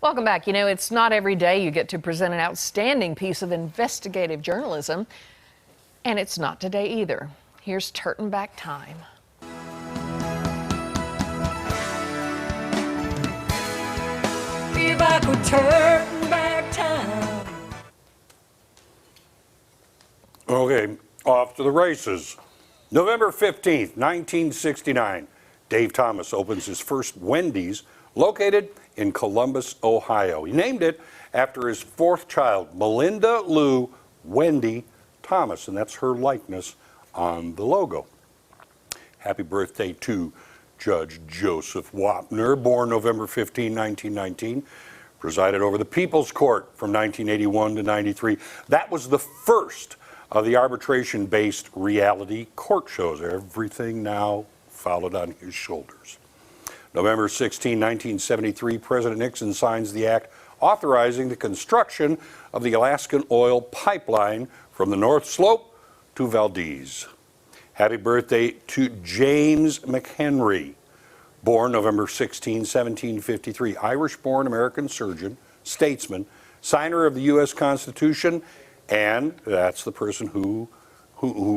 Welcome back. You know, it's not every day you get to present an outstanding piece of investigative journalism, and it's not today either. Here's Turton Back Time. If I could turn back time. Okay, off to the races. November 15th, 1969, Dave Thomas opens his first Wendy's located in Columbus, Ohio. He named it after his fourth child, Melinda Lou Wendy Thomas, and that's her likeness on the logo. Happy birthday to Judge Joseph Wapner, born November 15, 1919, presided over the People's Court from 1981 to 93. That was the first of the arbitration-based reality court shows. Everything now followed on his shoulders. November 16, 1973, President Nixon signs the act authorizing the construction of the Alaskan oil pipeline from the North Slope to Valdez. Happy birthday to James McHenry, born November 16, 1753, Irish-born American surgeon, statesman, signer of the U.S. Constitution, and that's the person who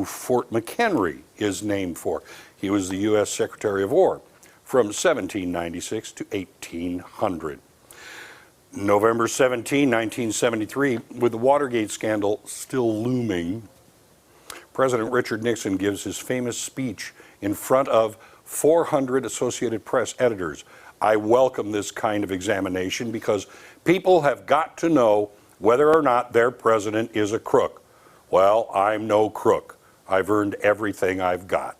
Fort McHenry is named for. He was the U.S. Secretary of War from 1796 to 1800. November 17, 1973, with the Watergate scandal still looming, President Richard Nixon gives his famous speech in front of 400 Associated Press editors. I welcome this kind of examination because people have got to know whether or not their president is a crook. Well, I'm no crook. I've earned everything I've got.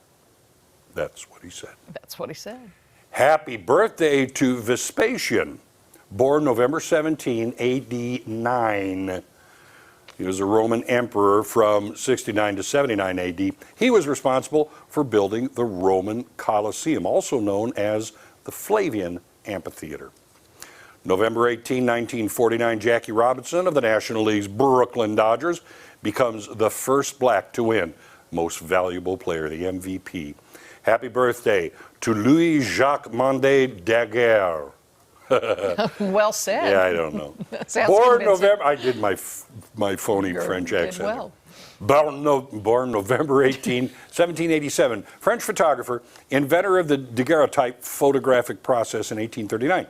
That's what he said. That's what he said. Happy birthday to Vespasian, born November 17, AD 9. He was a Roman emperor from 69 to 79 AD. He was responsible for building the Roman Colosseum, also known as the Flavian Amphitheater. November 18, 1949, Jackie Robinson of the National League's Brooklyn Dodgers becomes the first black to win Most Valuable Player, the MVP. Happy birthday to Louis-Jacques Mandé Daguerre. Well said. Yeah, I don't know. Sounds Born convincing. November, I did my phony French did accent. well. Born November 18, 1787, French photographer, inventor of the daguerreotype photographic process in 1839.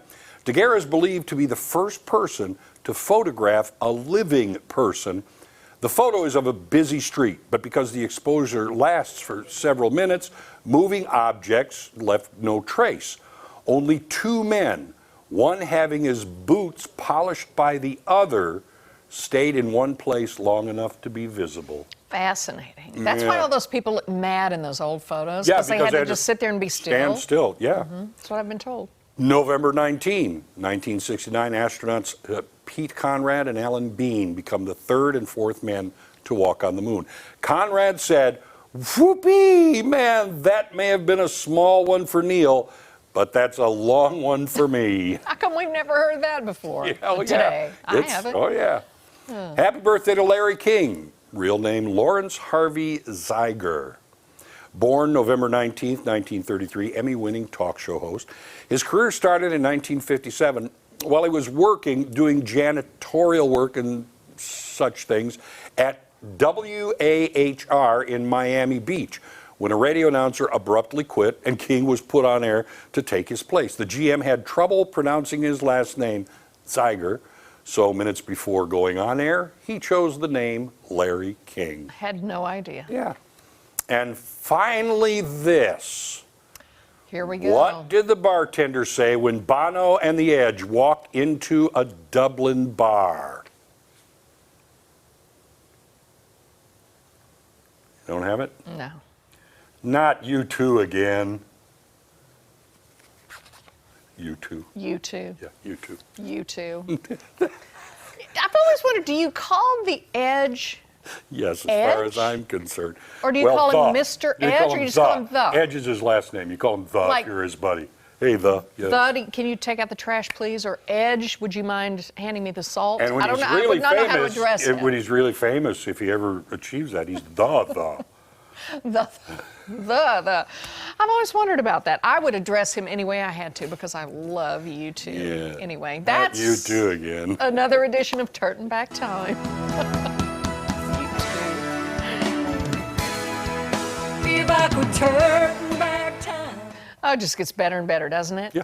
Daguerre is believed to be the first person to photograph a living person. The photo is of a busy street, but because the exposure lasts for several minutes, moving objects left no trace. Only two men, one having his boots polished by the other, stayed in one place long enough to be visible. Fascinating. That's Yeah. why all those people look mad in those old photos, Yeah, because they because had they to just sit there and be still. Stand still, yeah. That's what I've been told. November 19, 1969, astronauts Pete Conrad and Alan Bean become the third and fourth men to walk on the moon. Conrad said, "Whoopee, man, that may have been a small one for Neil, but that's a long one for me." How come we've never heard that before? Oh, Today. I It's- haven't. Oh, yeah. Happy birthday to Larry King, real name Lawrence Harvey Zeiger. Born November 19th, 1933, Emmy-winning talk show host. His career started in 1957 while he was doing janitorial work and such things at WAHR in Miami Beach, when a radio announcer abruptly quit and King was put on air to take his place. The GM had trouble pronouncing his last name, Zeiger, so minutes before going on air, he chose the name Larry King. Had no idea. Yeah. And finally this. Here we go. What did the bartender say when Bono and the Edge walked into a Dublin bar? You don't have it? No. Not you two again. You two. You too. Yeah, you two. You too. I've always wondered, do you call the Edge, Yes, as far as Edge? I'm concerned. Or do you call him the. Mr. You Edge, call or you him just call him the? Edge is his last name. You call him the Like- if you're his buddy. Hey, the. Yes. Thud, can you take out the trash, please? Or Edge, would you mind handing me the salt? And when I don't he's know. I really would not know how to famous, address him. when he's really famous, if he ever achieves that, he's the. The. I've always wondered about that. I would address him any way I had to because I love you too. Yeah. Anyway, Not that's you too again. another edition of Turton Back Time. If I could turn back time. Oh, it just gets better and better, doesn't it? Yeah.